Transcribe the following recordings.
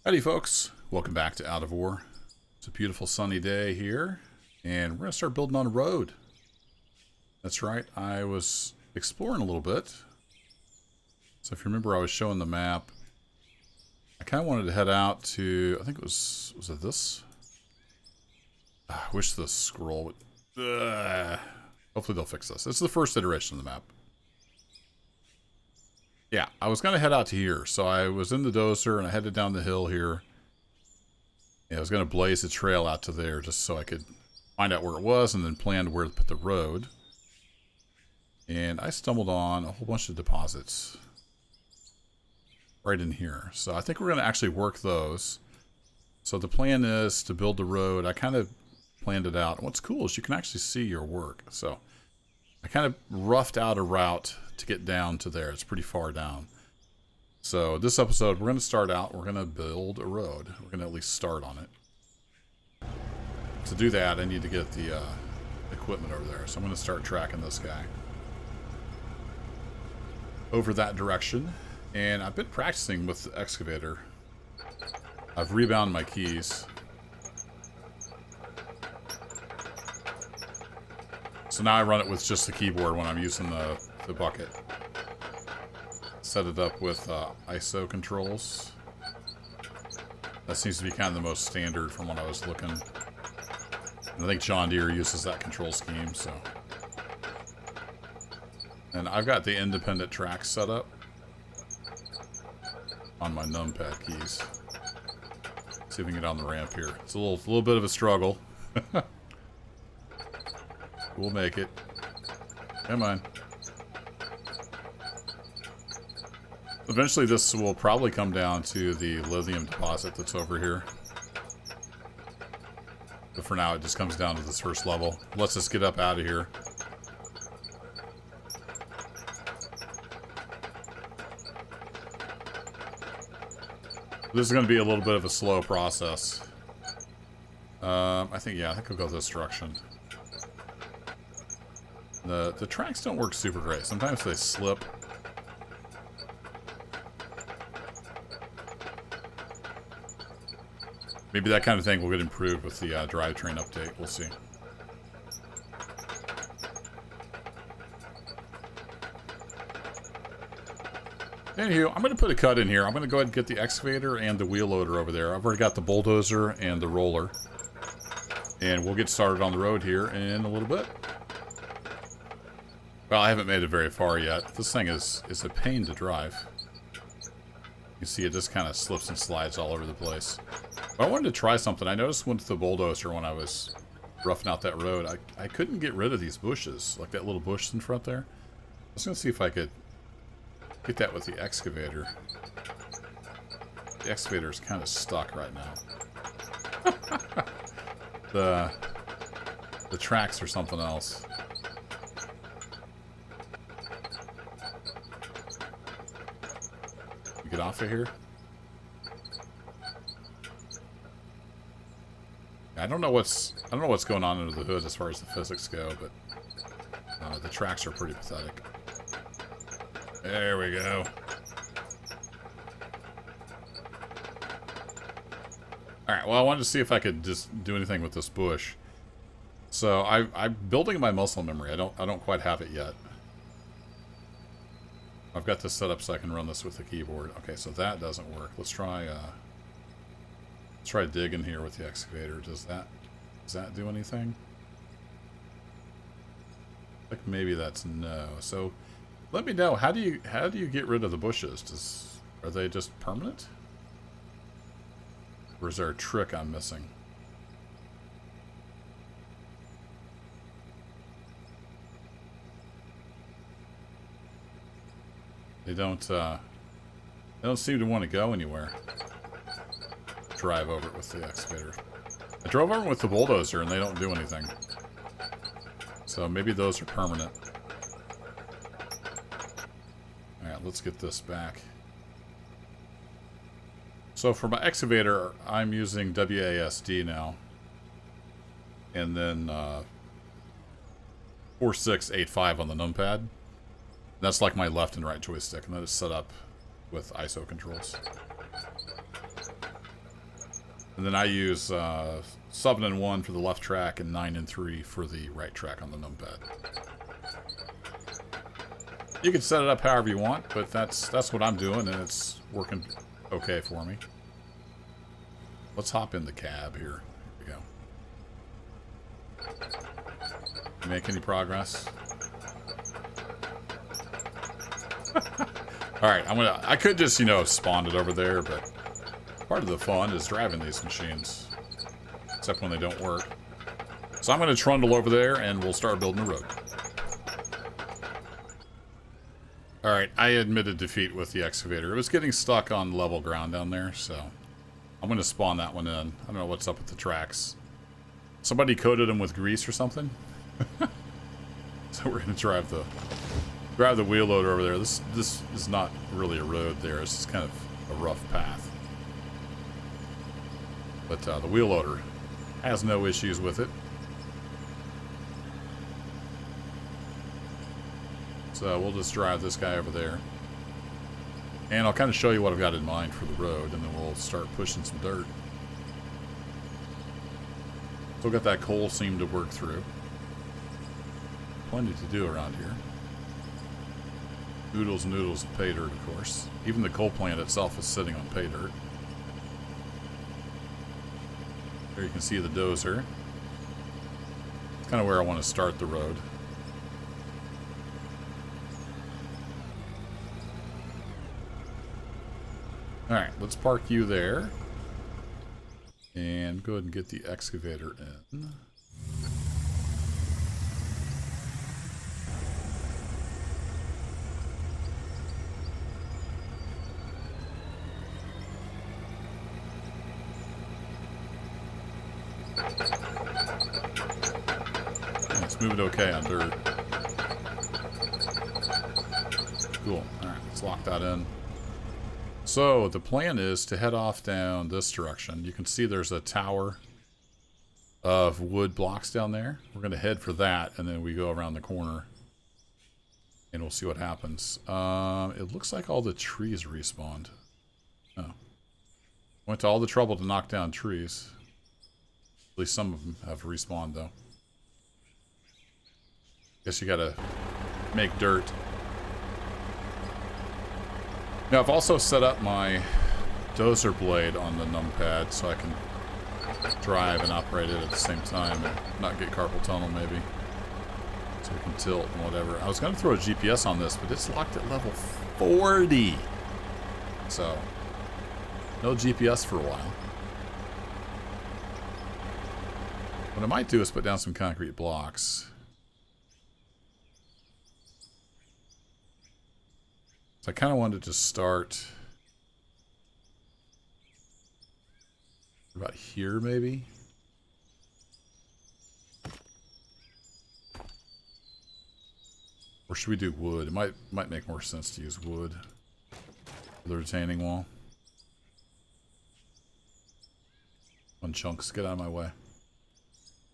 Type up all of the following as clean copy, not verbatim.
Howdy folks, welcome back to Out of Ore. It's a beautiful sunny day here, and we're going to start building on a road. That's right, I was exploring a little bit. So if you remember, I was showing the map. I kind of wanted to head out to, I think it was it this? I wish the scroll would, hopefully they'll fix this. This is the first iteration of the map. Yeah, I was going to head out to here. So I was in the dozer and I headed down the hill here. Yeah, I was going to blaze a trail out to there just so I could find out where it was and then plan where to put the road. And I stumbled on a whole bunch of deposits right in here. So I think we're going to actually work those. So the plan is to build the road. I kind of planned it out. And what's cool is you can actually see your work. So I kind of roughed out a route to get down to there. It's pretty far down. So this episode, we're going to start out, we're going to build a road. We're going to at least start on it. To do that, I need to get the equipment over there. So I'm going to start tracking this guy over that direction. And I've been practicing with the excavator. I've rebound my keys. So now I run it with just the keyboard when I'm using the bucket. Set it up with ISO controls. That seems to be kind of the most standard from what I was looking. And I think John Deere uses that control scheme, so. And I've got the independent track set up on my numpad keys. See if we can get on the ramp here. It's a little bit of a struggle. We'll make it. Come on. Eventually this will probably come down to the lithium deposit that's over here. But for now it just comes down to this first level. Let's just get up out of here. This is going to be a little bit of a slow process. I think I'll go this direction. The tracks don't work super great. Sometimes they slip. Maybe that kind of thing will get improved with the drivetrain update. We'll see. Anywho, I'm going to put a cut in here. I'm going to go ahead and get the excavator and the wheel loader over there. I've already got the bulldozer and the roller. And we'll get started on the road here in a little bit. Well, I haven't made it very far yet. This thing is a pain to drive. You see it just kind of slips and slides all over the place. But I wanted to try something. I noticed with the bulldozer when I was roughing out that road, I couldn't get rid of these bushes. Like that little bush in front there. I was going to see if I could get that with the excavator. The excavator is kind of stuck right now. The tracks are something else. Get off of here. I don't know what's going on under the hood as far as the physics go, but the tracks are pretty pathetic. There we go. Alright, well I wanted to see if I could just do anything with this bush. So I'm building my muscle memory. I don't quite have it yet. I've got this set up so I can run this with the keyboard. Okay, so that doesn't work. Let's try digging here with the excavator. Does that do anything? Like maybe that's no. So let me know, how do you get rid of the bushes? Are they just permanent? Or is there a trick I'm missing? They don't seem to want to go anywhere. Drive over it with the excavator. I drove over it with the bulldozer and they don't do anything. So maybe those are permanent. Alright, let's get this back. So for my excavator, I'm using WASD now. And then 4685 on the numpad. That's like my left and right joystick, and that is set up with ISO controls. And then I use 7 and 1 for the left track and 9 and 3 for the right track on the numpad. You can set it up however you want, but that's what I'm doing, and it's working okay for me. Let's hop in the cab here. Here we go. You make any progress? Alright, I could just, you know, spawn it over there, but part of the fun is driving these machines. Except when they don't work. So I'm going to trundle over there and we'll start building a road. Alright, I admitted defeat with the excavator. It was getting stuck on level ground down there, so I'm going to spawn that one in. I don't know what's up with the tracks. Somebody coated them with grease or something? So we're going to drive the wheelloader over there. This is not really a road there. It's just kind of a rough path. But the wheelloader has no issues with it. So we'll just drive this guy over there. And I'll kind of show you what I've got in mind for the road, and then we'll start pushing some dirt. Still got that coal seam to work through. Plenty to do around here. Noodles and noodles of pay dirt, of course. Even the coal plant itself is sitting on pay dirt. There you can see the dozer. It's kind of where I want to start the road. Alright, let's park you there. And go ahead and get the excavator in. It's moving okay on dirt. Cool. Alright, let's lock that in. So, the plan is to head off down this direction. You can see there's a tower of wood blocks down there. We're going to head for that, and then we go around the corner. And we'll see what happens. It looks like all the trees respawned. Oh. Went to all the trouble to knock down trees. At least some of them have respawned, though. Guess you gotta make dirt. Now, I've also set up my dozer blade on the numpad so I can drive and operate it at the same time and not get carpal tunnel, maybe. So we can tilt and whatever. I was going to throw a GPS on this, but it's locked at level 40. So, no GPS for a while. What I might do is put down some concrete blocks. So I kind of wanted to start about here, maybe. Or should we do wood? It might make more sense to use wood for the retaining wall. One chunks, get out of my way.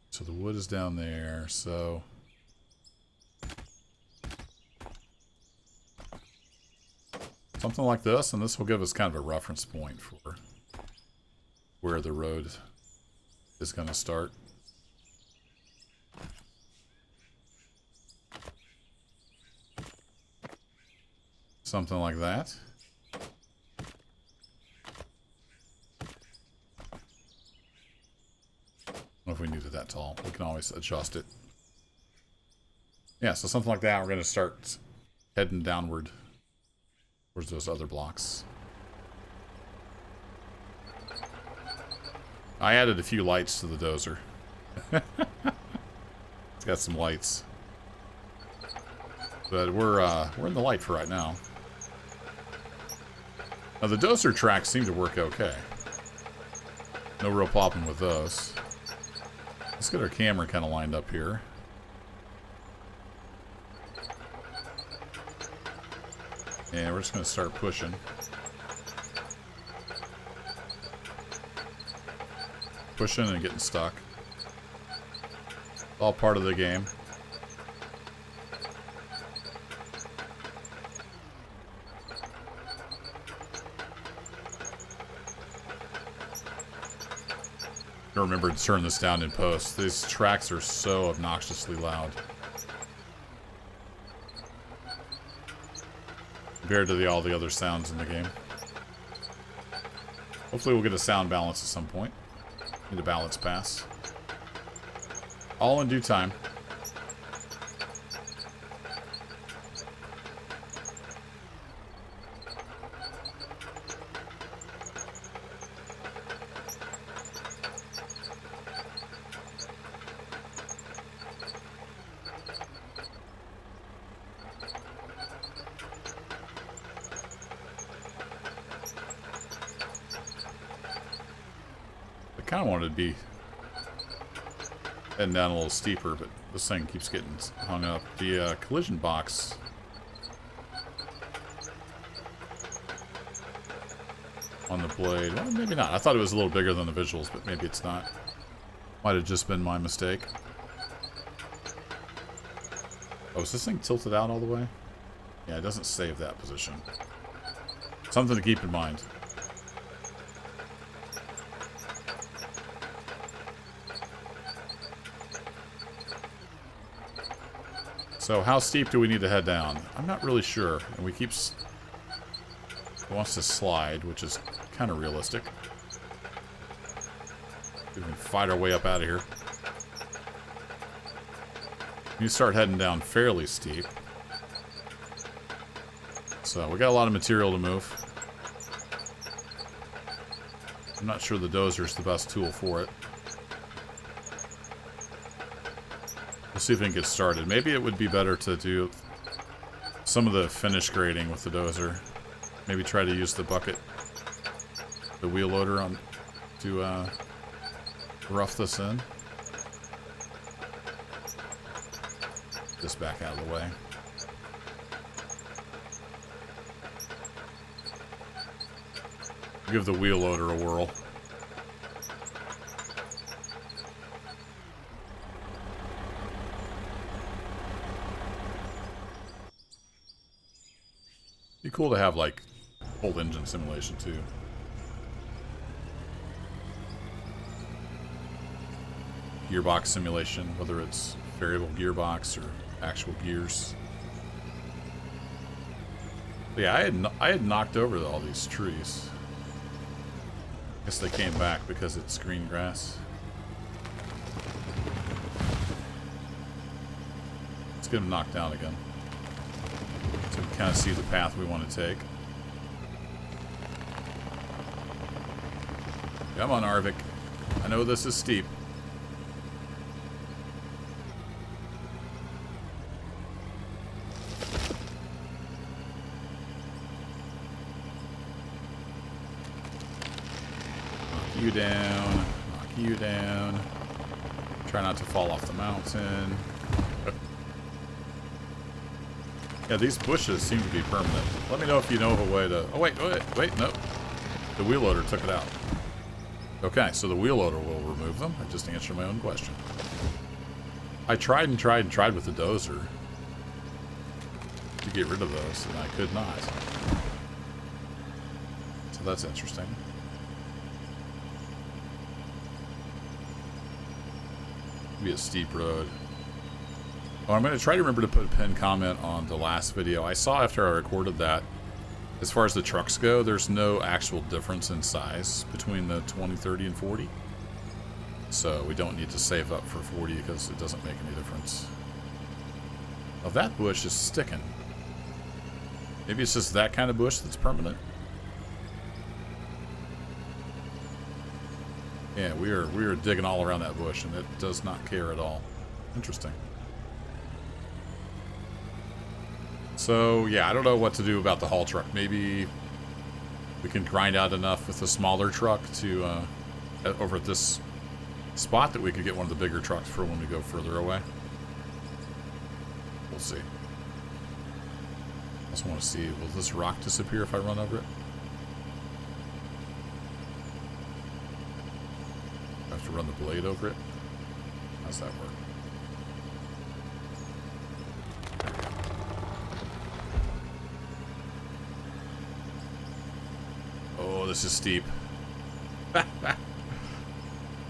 So the wood is down there, so something like this, and this will give us kind of a reference point for where the road is going to start. Something like that. I don't know if we needed that tall. We can always adjust it. Yeah, so something like that. We're going to start heading downward towards those other blocks. I added a few lights to the dozer. It's got some lights. But we're in the light for right now. Now the dozer tracks seem to work okay. No real problem with those. Let's get our camera kind of lined up here. And we're just going to start pushing. Pushing and getting stuck. All part of the game. I remember to turn this down in post. These tracks are so obnoxiously loud. Compared to all the other sounds in the game. Hopefully we'll get a sound balance at some point. Need a balance pass. All in due time. I kind of wanted to be heading down a little steeper, but this thing keeps getting hung up. The collision box on the blade, well, maybe not. I thought it was a little bigger than the visuals, but maybe it's not. Might have just been my mistake. Oh, is this thing tilted out all the way? Yeah, it doesn't save that position. Something to keep in mind. So how steep do we need to head down? I'm not really sure. And we keep... It wants to slide, which is kind of realistic. We can fight our way up out of here. You start heading down fairly steep. So we got a lot of material to move. I'm not sure the dozer is the best tool for it. We'll see if we can get started. Maybe it would be better to do some of the finish grading with the dozer. Maybe try to use the bucket, the wheel loader on to rough this in. This back out of the way. Give the wheel loader a whirl. Be cool to have like full engine simulation too. Gearbox simulation, whether it's variable gearbox or actual gears. But yeah, I had knocked over all these trees. Guess they came back because it's green grass. Let's get them knocked down again. So we kind of see the path we want to take. Come on, Arvik. I know this is steep. Knock you down. Knock you down. Try not to fall off the mountain. Yeah, these bushes seem to be permanent. Let me know if you know of a way to... Oh, wait, no. The wheel loader took it out. Okay, so the wheel loader will remove them. I just answered my own question. I tried and tried and tried with the dozer to get rid of those, and I could not. So that's interesting. Be a steep road. Oh, I'm going to try to remember to put a pinned comment on the last video. I saw after I recorded that, as far as the trucks go, there's no actual difference in size between the 20, 30, and 40. So we don't need to save up for 40 because it doesn't make any difference. Oh, that bush is sticking. Maybe it's just that kind of bush that's permanent. Yeah, we are digging all around that bush, and it does not care at all. Interesting. So, yeah, I don't know what to do about the haul truck. Maybe we can grind out enough with the smaller truck to, over at this spot that we could get one of the bigger trucks for when we go further away. We'll see. I just want to see, will this rock disappear if I run over it? I have to run the blade over it? How's that work? Oh, this is steep.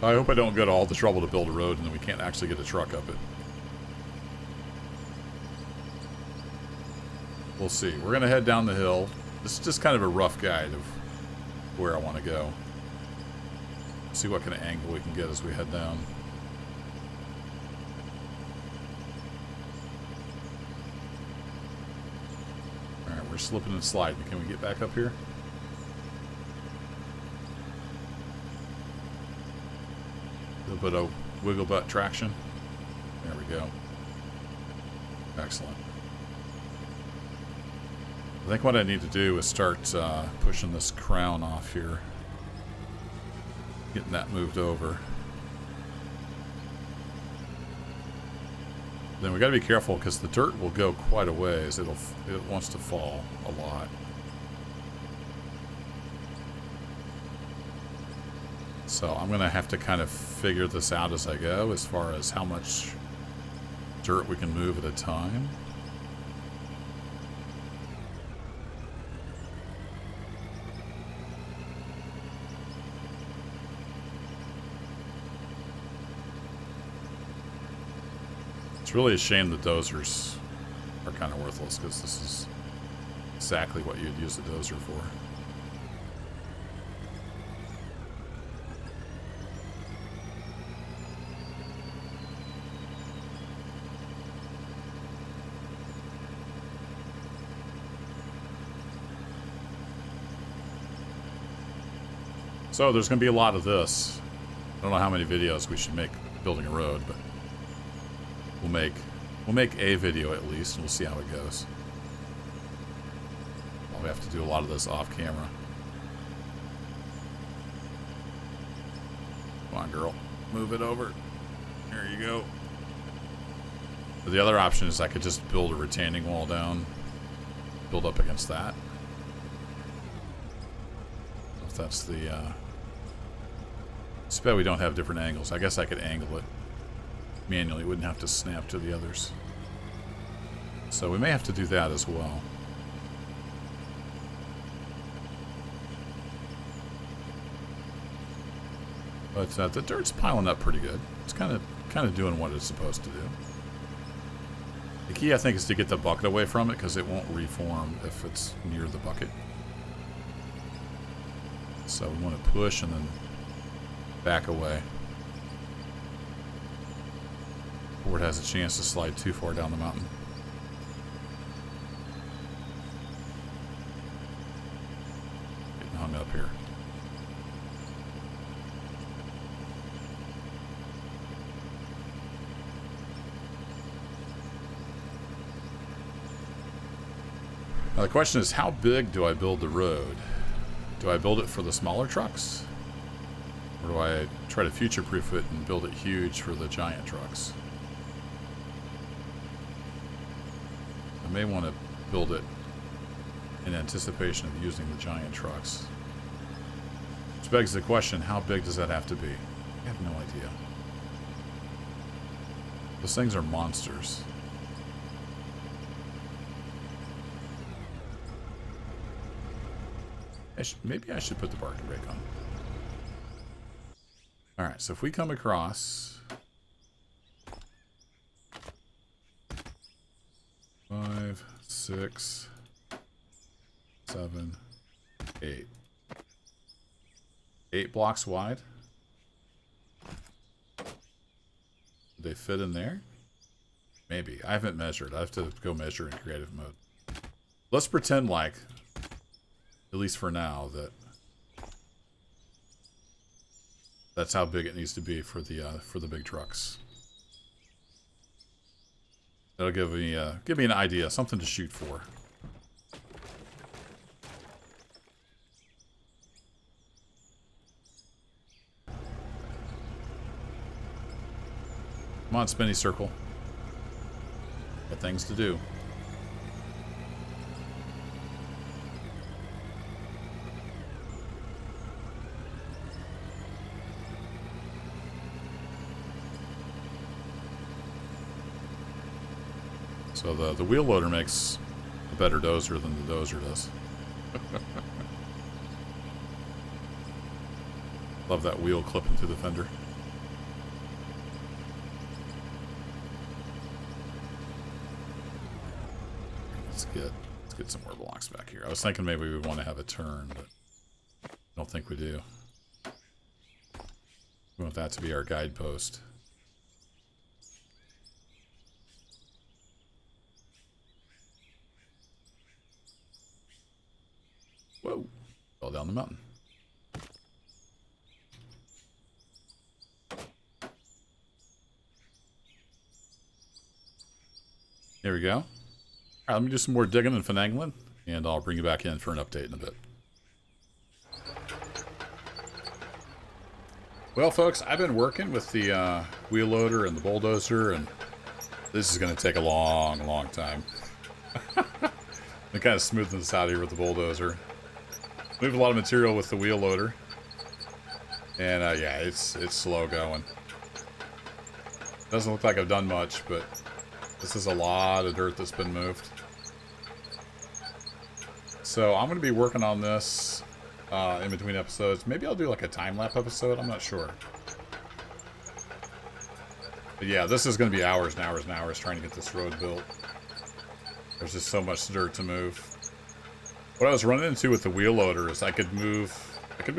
I hope I don't go to all the trouble to build a road and then we can't actually get a truck up it. We'll see. We're going to head down the hill. This is just kind of a rough guide of where I want to go. See what kind of angle we can get as we head down. Alright, we're slipping and sliding. Can we get back up here? A little bit of wiggle butt traction. There we go. Excellent. I think what I need to do is start pushing this crown off here. Getting that moved over. Then we got to be careful because the dirt will go quite a ways. It wants to fall a lot. So I'm going to have to kind of figure this out as I go as far as how much dirt we can move at a time. It's really a shame the dozers are kind of worthless because this is exactly what you'd use the dozer for. So there's going to be a lot of this. I don't know how many videos we should make building a road, but we'll make a video at least, and we'll see how it goes. Probably have to do a lot of this off camera. Come on, girl. Move it over. There you go. But the other option is I could just build a retaining wall down, build up against that. If that's the... It's bad we don't have different angles. I guess I could angle it manually. Wouldn't have to snap to the others. So we may have to do that as well. But the dirt's piling up pretty good. It's kind of doing what it's supposed to do. The key, I think, is to get the bucket away from it because it won't reform if it's near the bucket. So we want to push and then back away before it has a chance to slide too far down the mountain. Getting hung up here. Now the question is, how big do I build the road? Do I build it for the smaller trucks? Or do I try to future-proof it and build it huge for the giant trucks? I may want to build it in anticipation of using the giant trucks. Which begs the question, how big does that have to be? I have no idea. Those things are monsters. Maybe I should put the parking brake on. Alright, so if we come across 5, 6, 7, 8. 8 blocks wide. Do they fit in there? Maybe. I haven't measured. I have to go measure in creative mode. Let's pretend like, at least for now, that's how big it needs to be for the big trucks. That'll give me an idea, something to shoot for. Come on, spinny circle. Got things to do. So the wheel loader makes a better dozer than the dozer does. Love that wheel clipping through the fender. let's get some more blocks back here. I was thinking maybe we would want to have a turn, but I don't think we do. We want that to be our guidepost. Whoa, fell down the mountain. There we go. All right, let me do some more digging and finagling, and I'll bring you back in for an update in a bit. Well, folks, I've been working with the Wheelloader and the bulldozer, and this is going to take a long, long time. I'm kind of smoothing this out here with the bulldozer. Moved a lot of material with the Wheelloader, and yeah, it's slow going. Doesn't look like I've done much, but this is a lot of dirt that's been moved. So I'm going to be working on this in between episodes. Maybe I'll do like a time-lapse episode. I'm not sure. But yeah, this is going to be hours and hours and hours trying to get this road built. There's just so much dirt to move. What I was running into with the Wheelloader is I could move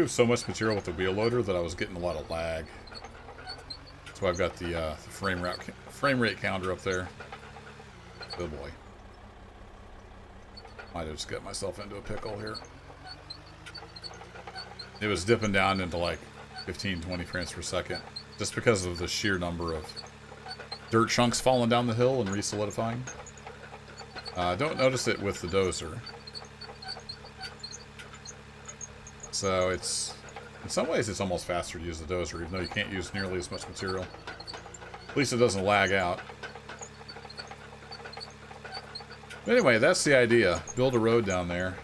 so much material with the Wheelloader that I was getting a lot of lag. So I've got the frame rate counter up there. Oh boy. Might have just got myself into a pickle here. It was dipping down into like 15, 20 frames per second. Just because of the sheer number of dirt chunks falling down the hill and re-solidifying. Don't notice it with the dozer. So it's, in some ways it's almost faster to use the dozer, even though you can't use nearly as much material. At least it doesn't lag out. But anyway, that's the idea. Build a road down there.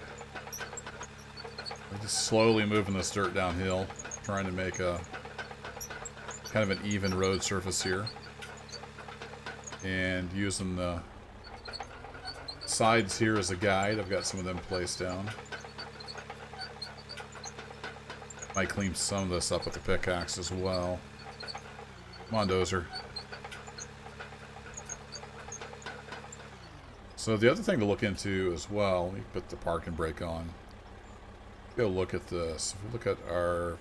We're just slowly moving this dirt downhill, trying to make a kind of an even road surface here. And using the sides here as a guide. I've got some of them placed down. Might clean some of this up with the pickaxe as well. Come on, dozer. So the other thing to look into as well, we put the parking brake on. Go look at this. If we look at our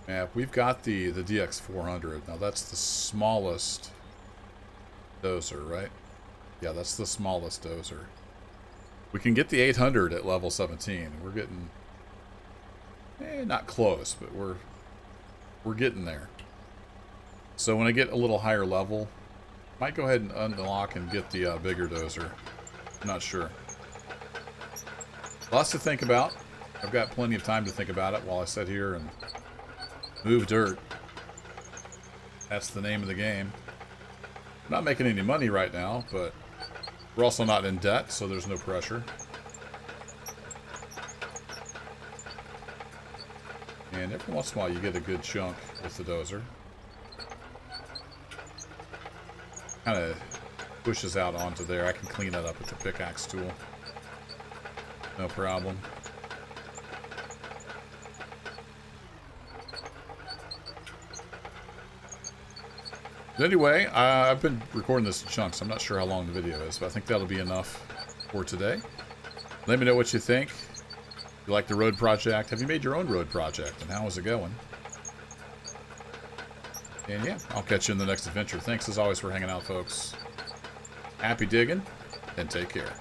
map, we've got the DX400. Now that's the smallest dozer, right? Yeah, that's the smallest dozer. We can get the 800 at level 17. We're getting, not close, but we're getting there. So when I get a little higher level, might go ahead and unlock and get the bigger dozer. I'm not sure. Lots to think about. I've got plenty of time to think about it while I sit here and move dirt. That's the name of the game. I'm not making any money right now, but we're also not in debt, so there's no pressure. And every once in a while you get a good chunk with the dozer. Kind of pushes out onto there. I can clean that up with the pickaxe tool. No problem. Anyway, I've been recording this in chunks. I'm not sure how long the video is, but I think that'll be enough for today. Let me know what you think. If you like the road project, have you made your own road project, and how is it going? And yeah, I'll catch you in the next adventure. Thanks as always for hanging out, folks. Happy digging, and take care.